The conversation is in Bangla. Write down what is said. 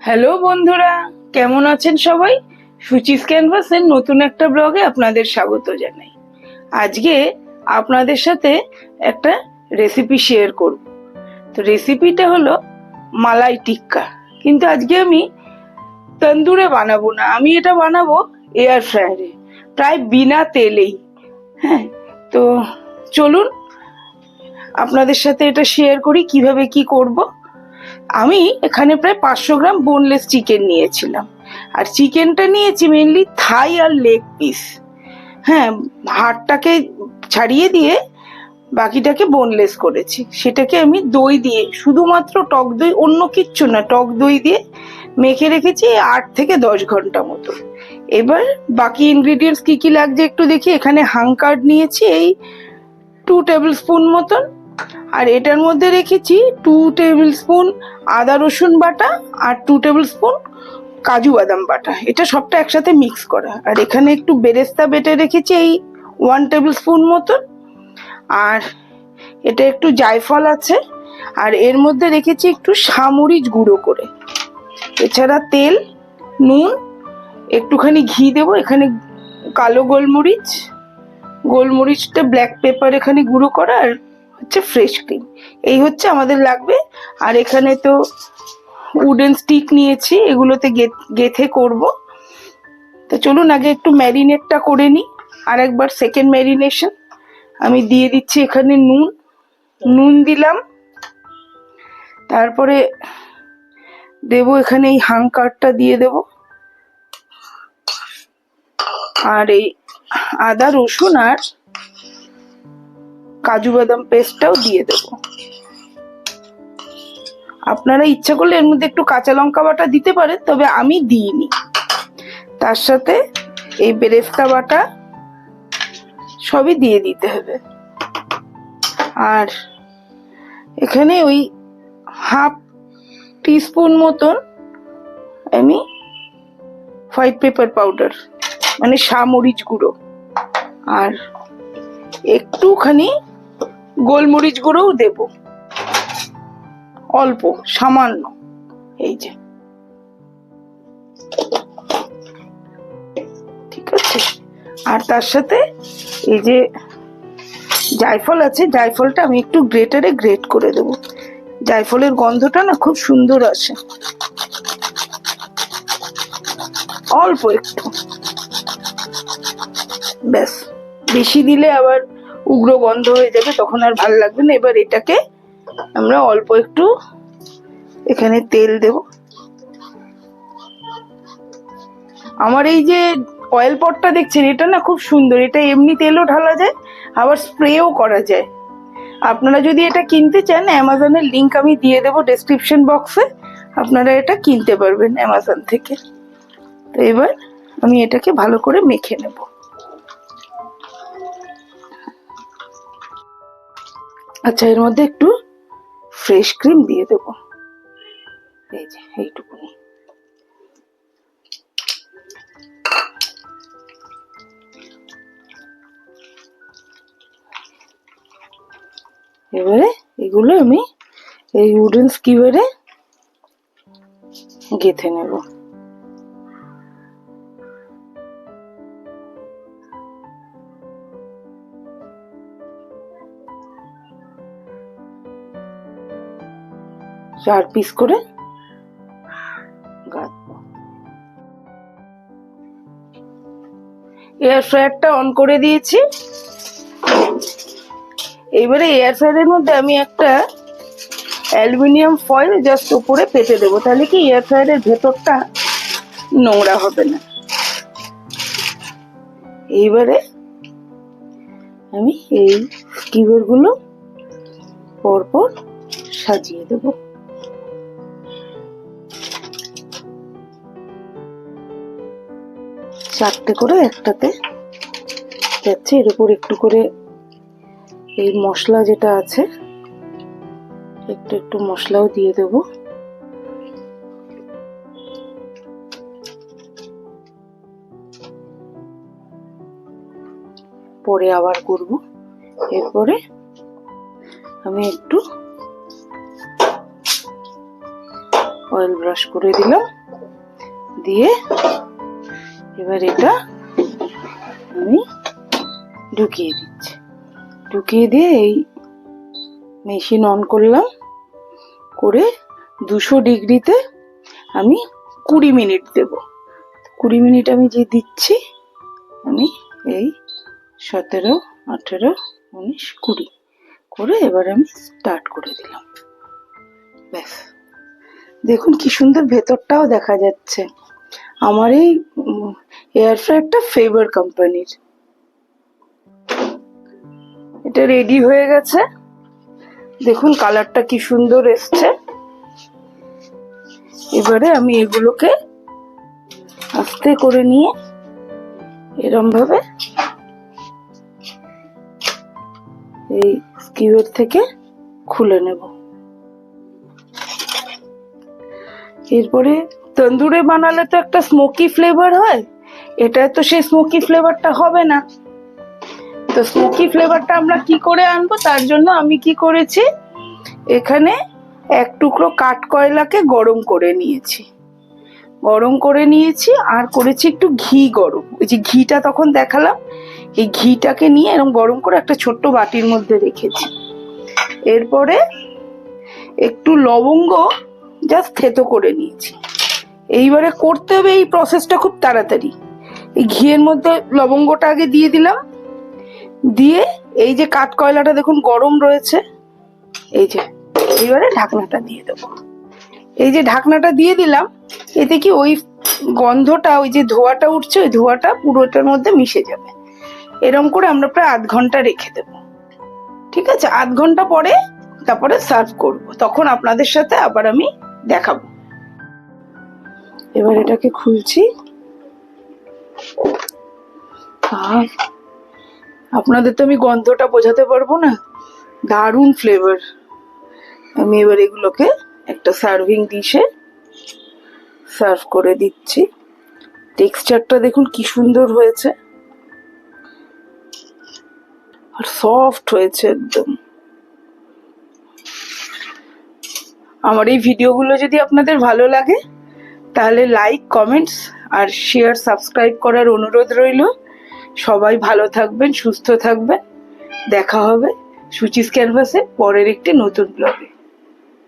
হ্যালো বন্ধুরা, কেমন আছেন সবাই? সুচিস ক্যানভাসের নতুন একটা ব্লগে আপনাদের স্বাগত জানাই। আজকে আপনাদের সাথে একটা রেসিপি শেয়ার করব। তো রেসিপিটা হলো মালাই টিক্কা, কিন্তু আজকে আমি তন্দুরে বানাবো না, আমি এটা বানাবো এয়ার ফ্রায়ারে, প্রায় বিনা তেলেই। হ্যাঁ, তো চলুন আপনাদের সাথে এটা শেয়ার করি কিভাবে কি করব। আমি এখানে প্রায় 500 গ্রাম বোনলেস চিকেন নিয়েছিলাম, আর চিকেনটা নিয়েছি মেনলি থাই আর লেগ পিস। হ্যাঁ, হাড়টাকে ছাড়িয়ে দিয়ে বাকিটাকে বোনলেস করেছি। সেটাকে আমি দই দিয়ে, শুধুমাত্র টক দই, অন্য কিচ্ছু না, টক দই দিয়ে মেখে রেখেছি 8 থেকে 10 ঘন্টা মতো। এবার বাকি ইনগ্রিডিয়েন্টস কি কি লাগছে একটু দেখি। এখানে হাঙ্কার্ড নিয়েছি এই 2 টেবিল স্পুন মতন, আর এটার মধ্যে রেখেছি 2 টেবিল স্পুন আদা রসুন বাটা আর 2 টেবিল স্পুন কাজু বাদাম বাটা। এটা সবটা একসাথে মিক্স করা। আর এখানে একটু বেরেস্তা বেটে রেখেছি এই 1 টেবিল স্পুন মতন, আর এটা একটু জায়ফল আছে, আর এর মধ্যে রেখেছি একটু সামরিচ গুঁড়ো করে। এছাড়া তেল, নুন, একটুখানি ঘি দেবো। এখানে কালো গোলমরিচ, গোলমরিচটা ব্ল্যাক পেপার এখানে গুঁড়ো করা, আর হচ্ছে ফ্রেশ ক্রিম। এই হচ্ছে আমাদের লাগবে। আর এখানে তো উডেন স্টিক নিয়েছি, এগুলোতে গেথে করব। তো চলুন আগে একটু ম্যারিনেটটা করে নিই। আর একবার সেকেন্ড ম্যারিনেশন আমি দিয়ে দিচ্ছি। এখানে নুন দিলাম, তারপরে দেবো এখানে এই হাঙ্কারটা দিয়ে দেব, আর এই আদা রসুন আর কাজু বাদাম পেস্টটাও দিয়ে দেবো। আপনারা ইচ্ছা করলে এর মধ্যে একটু কাঁচা লঙ্কা বাটা দিতে পারেন, তবে আমি দিইনি। তার সাথে এই বেরেস্তা বাটা সবই দিয়ে দিতে হবে। আর এখানে ওই হাফ টিস্পুন মতন আমি হোয়াইট পেপার পাউডার, মানে সামরিচ গুঁড়ো, আর একটুখানি গোলমরিচ গুঁড়োও দেব, অল্প সামান্য। এই যে, ঠিক আছে। আর তার সাথে এই যে জায়ফল আছে, জায়ফলটা আমি একটু গ্রেটারে গ্রেট করে দেব। জায়ফলের গন্ধটা না খুব সুন্দর আসে। অল্প একটু, ব্যাস। বেশি দিলে আবার উগ্র গন্ধ হয়ে যাবে, তখন আর ভালো লাগবে না। এবার এটাকে আমরা অল্প একটু এখানে তেল দেব। আমার এই যে অয়েল পটটা দেখছেন, এটা না খুব সুন্দর। এটা এমনি তেলও ঢালা যায়, আবার স্প্রেও করা যায়। আপনারা যদি এটা কিনতে চান, অ্যামাজনের লিংক আমি দিয়ে দেবো ডেসক্রিপশন বক্সে, আপনারা এটা কিনতে পারবেন অ্যামাজন থেকে। তো এবার আমি এটাকে ভালো করে মেখে নেব। আচ্ছা, এর মধ্যে একটু ফ্রেশ ক্রিম দিয়ে দেবো, এই যে এইটুকুনি। এবারে এগুলো আমি এই উডেন স্কিভারে গেঁথে নেব। চার পিস করে গাঁথবো। এয়ার ফ্রায়ারটা অন করে দিয়েছি। এইবারে এয়ার ফ্রায়ারের মধ্যে আমি একটা অ্যালুমিনিয়াম ফয়েল জাস্ট উপরে পেতে দেবো, তাহলে কি এয়ার ফ্রায়ারের ভেতরটা নোংরা হবে না। এইবারে আমি এই স্কিভার গুলো পরপর সাজিয়ে দেবো। চারটে করে একটাতে যাচ্ছে। এর উপর একটু করে এই মশলা যেটা আছে, একটু একটু মশলাও দিয়ে দেব। পরে আবার করব। এরপরে আমি একটু অয়েল ব্রাশ করে দিলাম, দিয়ে এবার এটা আমি ঢুকিয়ে দিচ্ছি। ঢুকিয়ে দিয়ে এই মেশিন অন করলাম, করে 200 ডিগ্রিতে আমি 20 মিনিট দেব। 20 মিনিট আমি যে দিচ্ছি, আমি এই 17, 18, 19, 20 করে এবার আমি স্টার্ট করে দিলাম। ব্যাস, দেখুন কি সুন্দর ভেতরটাও দেখা যাচ্ছে। আমার এই এয়ার ফ্রায়ারটা ফেভার কোম্পানির। এটা রেডি হয়ে গেছে, দেখুন কালারটা কি সুন্দর এসছে। এবারে আমি এগুলোকে আস্তে করে নিয়ে এরম ভাবে এই স্কিউর থেকে খুলে নেব। এরপরে তন্দুরে বানালে তো একটা স্মোকি ফ্লেভার হয়, এটা তো সেই স্মোকি ফ্লেভারটা হবে না। তো স্মোকি ফ্লেভারটা আমরা কি করে আনবো, তার জন্য আমি কি করেছি, এখানে 1 টুকরো কাঠ কয়লাকে গরম করে নিয়েছি। আর করেছি একটু ঘি গরম। ওই যে ঘিটা তখন দেখালাম, এই ঘিটাকে নিয়ে এরকম গরম করে একটা ছোট্ট বাটির মধ্যে রেখেছি। এরপরে একটু লবঙ্গ জাস্ট থেতো করে নিয়েছি। এইবারে করতে হবে এই প্রসেসটা খুব তাড়াতাড়ি। এই ঘিয়ের মধ্যে লবঙ্গটা আগে দিয়ে দিলাম, দিয়ে এই যে কাঠ কয়লাটা দেখুন গরম রয়েছে, এই যে এইবারে ঢাকনাটা দিয়ে দেবো। এই যে ঢাকনাটা দিয়ে দিলাম, এতে কি ওই গন্ধটা, ওই যে ধোঁয়াটা উঠছে, ওই ধোঁয়াটা পুরোটার মধ্যে মিশে যাবে। এরকম করে আমরা প্রায় 1/2 ঘন্টা রেখে দেব। ঠিক আছে, 1/2 ঘন্টা পরে তারপরে সার্ভ করব, তখন আপনাদের সাথে আবার আমি দেখাবো। এবার এটাকে খুলছি। আর আপনাদের তো আমি গন্ধটা বোঝাতে পারবো না, দারুণ ফ্লেভার। আমি এবার এগুলোকে একটা সার্ভিং ডিশে সার্ভ করে দিচ্ছি। টেক্সচারটা দেখুন কি সুন্দর হয়েছে, আর সফট হয়েছে একদম। আমার এই ভিডিওগুলো যদি আপনাদের ভালো লাগে, তাহলে লাইক, কমেন্টস আর শেয়ার, সাবস্ক্রাইব করার অনুরোধ রইল। সবাই ভালো থাকবেন, সুস্থ থাকবেন। দেখা হবে সুচিস ক্যানভাসে পরের একটি নতুন ব্লগে।